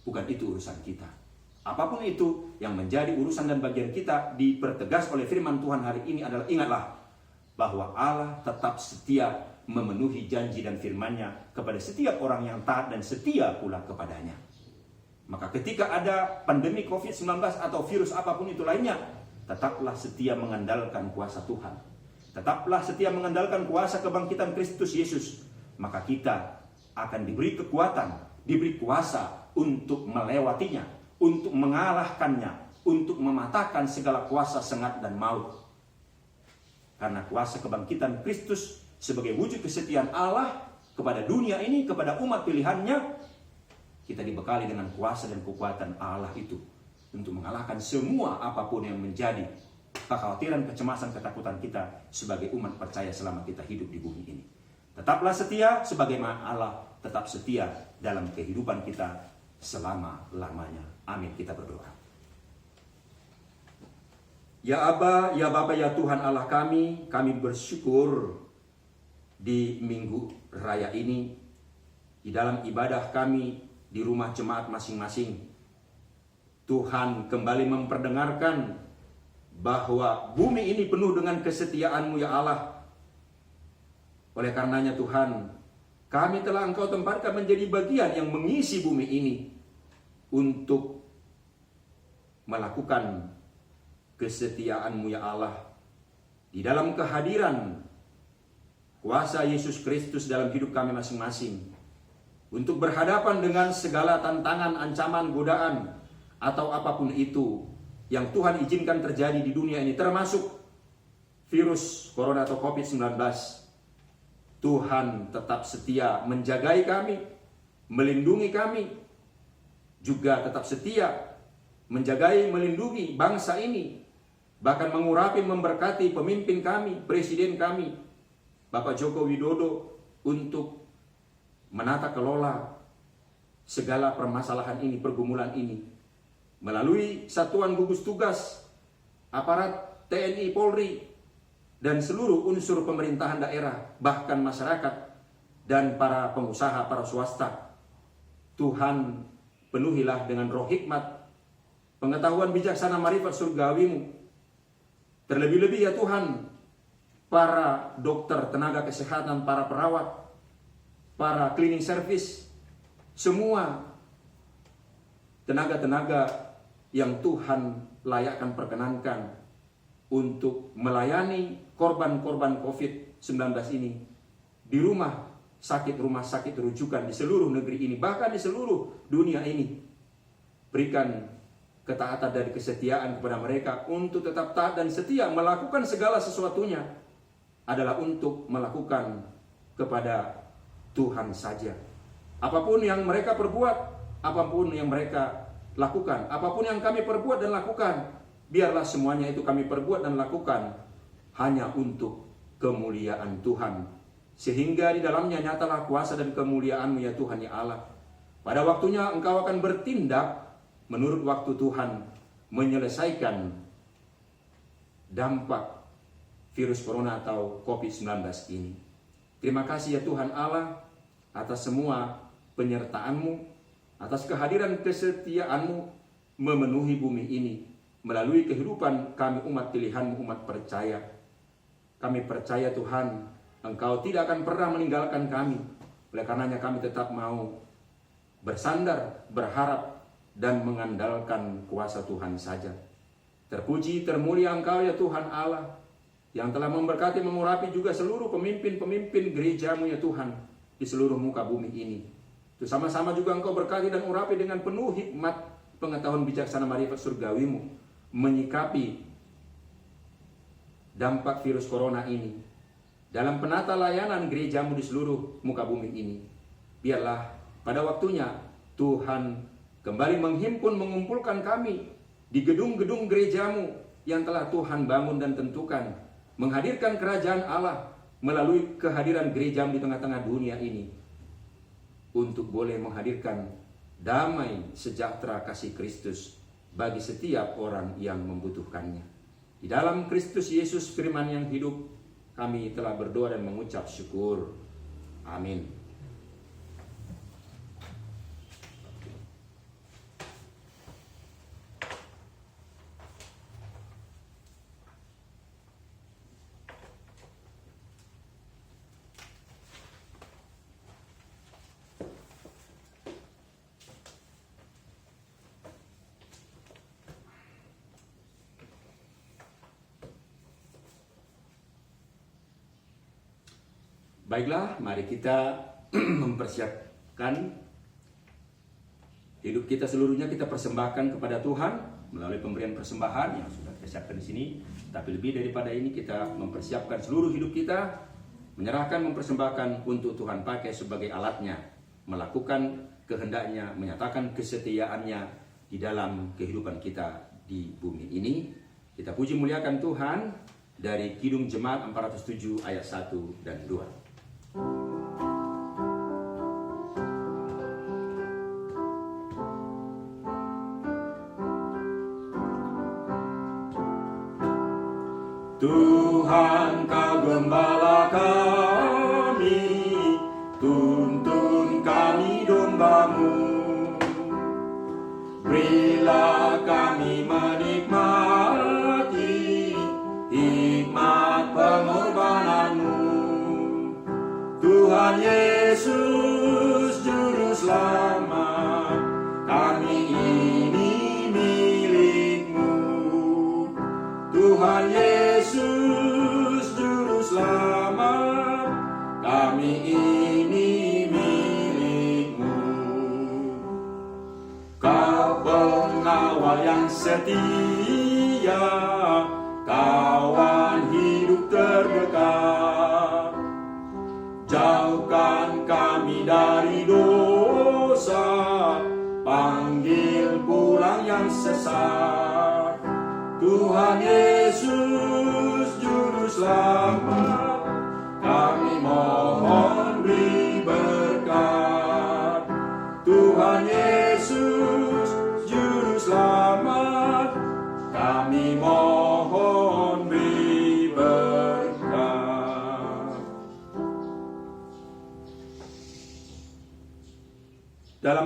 Bukan itu urusan kita. Apapun itu yang menjadi urusan dan bagian kita dipertegas oleh firman Tuhan hari ini adalah, ingatlah bahwa Allah tetap setia memenuhi janji dan firman-Nya kepada setiap orang yang taat dan setia pula kepadanya. Maka ketika ada pandemi COVID-19 atau virus apapun itu lainnya, tetaplah setia mengandalkan kuasa Tuhan. Tetaplah setia mengandalkan kuasa kebangkitan Kristus Yesus. Maka kita akan diberi kekuatan, diberi kuasa untuk melewatinya, untuk mengalahkannya, untuk mematahkan segala kuasa sengat dan maut. Karena kuasa kebangkitan Kristus sebagai wujud kesetiaan Allah kepada dunia ini, kepada umat pilihannya, kita dibekali dengan kuasa dan kekuatan Allah itu untuk mengalahkan semua apapun yang menjadi kekhawatiran, kecemasan, ketakutan kita sebagai umat percaya selama kita hidup di bumi ini. Tetaplah setia sebagaimana Allah tetap setia dalam kehidupan kita selama-lamanya. Amin. Kita berdoa. Ya Aba, ya Bapa, ya Tuhan Allah kami bersyukur di minggu raya ini, di dalam ibadah kami di rumah jemaat masing-masing. Tuhan kembali memperdengarkan bahwa bumi ini penuh dengan kesetiaan-Mu ya Allah. Oleh karenanya Tuhan, kami telah Engkau tempatkan menjadi bagian yang mengisi bumi ini untuk melakukan kesetiaan-Mu ya Allah di dalam kehadiran kuasa Yesus Kristus dalam hidup kami masing-masing, untuk berhadapan dengan segala tantangan, ancaman, godaan, atau apapun itu yang Tuhan izinkan terjadi di dunia ini, termasuk virus corona atau COVID-19. Tuhan tetap setia menjagai kami, melindungi kami, juga tetap setia menjagai, melindungi bangsa ini, bahkan mengurapi, memberkati pemimpin kami, presiden kami, Bapak Joko Widodo, untuk menata kelola segala permasalahan ini, pergumulan ini, melalui satuan gugus tugas, aparat TNI, Polri, dan seluruh unsur pemerintahan daerah, bahkan masyarakat, dan para pengusaha, para swasta. Tuhan, penuhilah dengan roh hikmat, pengetahuan bijaksana marifat surgawimu. Terlebih-lebih ya Tuhan, para dokter, tenaga kesehatan, para perawat, para cleaning service, semua tenaga-tenaga yang Tuhan layakkan perkenankan untuk melayani korban-korban COVID-19 ini di rumah sakit rujukan di seluruh negeri ini, bahkan di seluruh dunia ini. Berikan ketaatan dan kesetiaan kepada mereka untuk tetap taat dan setia melakukan segala sesuatunya adalah untuk melakukan kepada Tuhan saja. Apapun yang mereka perbuat, apapun yang mereka lakukan, apapun yang kami perbuat dan lakukan, biarlah semuanya itu kami perbuat dan lakukan hanya untuk kemuliaan Tuhan, sehingga di dalamnya nyatalah kuasa dan kemuliaan-Mu ya Tuhan ya Allah. Pada waktunya Engkau akan bertindak menurut waktu Tuhan menyelesaikan dampak virus corona atau COVID-19 ini. Terima kasih ya Tuhan Allah atas semua penyertaan-Mu, atas kehadiran kesetiaan-Mu memenuhi bumi ini melalui kehidupan kami umat pilihan-Mu, umat percaya. Kami percaya Tuhan, Engkau tidak akan pernah meninggalkan kami. Oleh karenanya kami tetap mau bersandar, berharap, dan mengandalkan kuasa Tuhan saja. Terpuji, termulia Engkau ya Tuhan Allah, yang telah memberkati, mengurapi juga seluruh pemimpin-pemimpin gereja-Mu ya Tuhan di seluruh muka bumi ini. Itu sama-sama juga Engkau berkati dan urapi dengan penuh hikmat, pengetahuan bijaksana marifat surgawi-Mu, menyikapi dampak virus corona ini dalam penata layanan gereja-Mu di seluruh muka bumi ini. Biarlah pada waktunya Tuhan kembali menghimpun, mengumpulkan kami di gedung-gedung gereja-Mu yang telah Tuhan bangun dan tentukan, menghadirkan kerajaan Allah melalui kehadiran gereja-Mu di tengah-tengah dunia ini, untuk boleh menghadirkan damai, sejahtera, kasih Kristus bagi setiap orang yang membutuhkannya. Di dalam Kristus Yesus firman yang hidup, kami telah berdoa dan mengucap syukur. Amin. Baiklah, mari kita mempersiapkan hidup kita seluruhnya, kita persembahkan kepada Tuhan melalui pemberian persembahan yang sudah kita siapkan di sini. Tapi lebih daripada ini, kita mempersiapkan seluruh hidup kita, menyerahkan, mempersembahkan untuk Tuhan pakai sebagai alatnya, melakukan kehendaknya, menyatakan kesetiaannya di dalam kehidupan kita di bumi ini. Kita puji muliakan Tuhan dari Kidung Jemaat 407 ayat 1 dan 2. Tuhan Kau gembala kami, tuntun kami domba-Mu. Berilah kami menikmati hikmat pengorbanan-Mu. Tuhan Yesus Juru Selamat, kami ini milik-Mu. Tuhan Yesus Juru Selamat, kami ini milik-Mu. Kau pengawal yang setia, kawan hidup terdekat. Jauhkan kami dari dosa, panggil pulang yang sesat. Tuhan Yesus Juru Selamat, kami mohon beri berkat.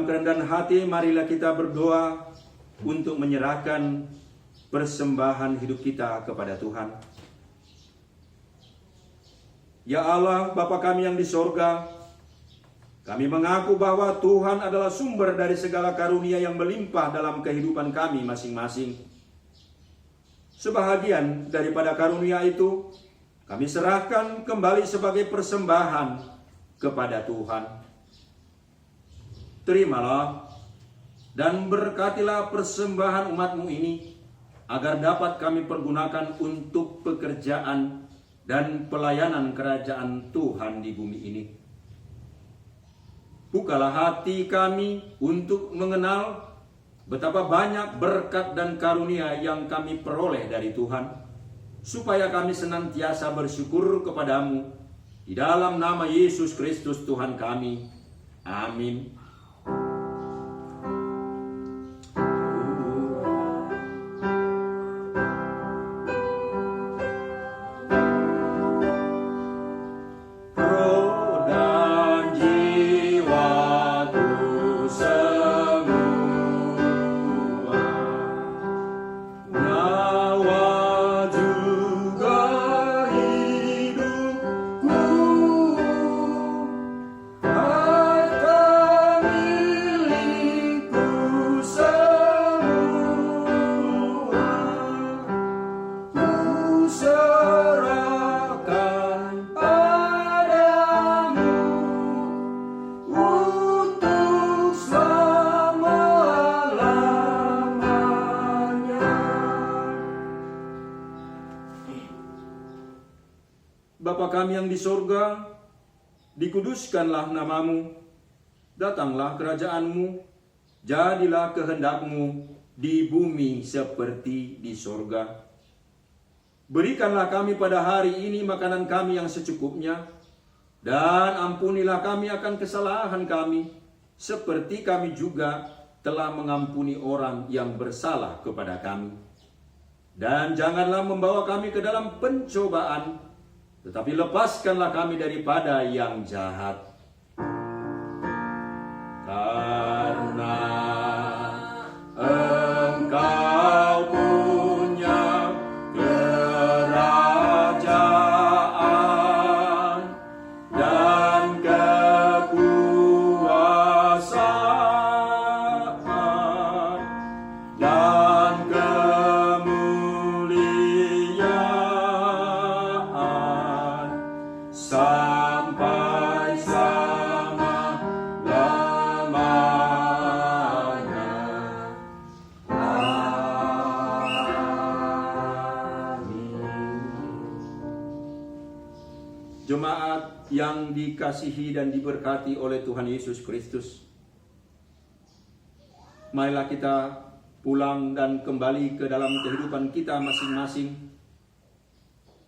Dalam kerendahan hati, marilah kita berdoa untuk menyerahkan persembahan hidup kita kepada Tuhan. Ya Allah, Bapa kami yang di sorga, kami mengaku bahwa Tuhan adalah sumber dari segala karunia yang melimpah dalam kehidupan kami masing-masing. Sebahagian daripada karunia itu, kami serahkan kembali sebagai persembahan kepada Tuhan. Terimalah dan berkatilah persembahan umat-Mu ini, agar dapat kami pergunakan untuk pekerjaan dan pelayanan kerajaan Tuhan di bumi ini. Bukalah hati kami untuk mengenal betapa banyak berkat dan karunia yang kami peroleh dari Tuhan, supaya kami senantiasa bersyukur kepadamu. Di dalam nama Yesus Kristus Tuhan kami. Amin. Bapa kami yang di sorga, dikuduskanlah namamu, datanglah kerajaanmu, jadilah kehendakmu di bumi seperti di sorga. Berikanlah kami pada hari ini makanan kami yang secukupnya, dan ampunilah kami akan kesalahan kami, seperti kami juga telah mengampuni orang yang bersalah kepada kami. Dan janganlah membawa kami ke dalam pencobaan, tetapi lepaskanlah kami daripada yang jahat. Karena Engkau punya kerajaan dan kekuasaan dan kemuliaan sampai selama-lamanya. Amin. Jemaat yang dikasihi dan diberkati oleh Tuhan Yesus Kristus, marilah kita pulang dan kembali ke dalam kehidupan kita masing-masing,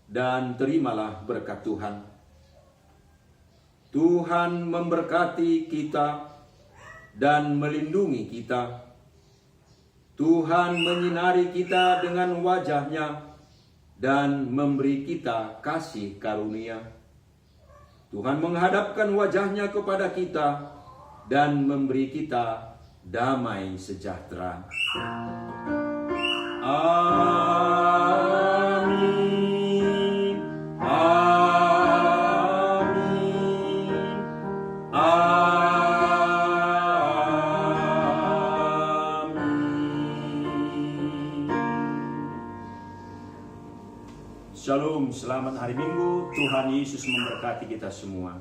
dan terimalah berkat Tuhan. Tuhan memberkati kita dan melindungi kita. Tuhan menyinari kita dengan wajah-Nya dan memberi kita kasih karunia. Tuhan menghadapkan wajah-Nya kepada kita dan memberi kita damai sejahtera. Amin. Amin. Amin. Shalom, selamat hari Minggu. Tuhan Yesus memberkati kita semua.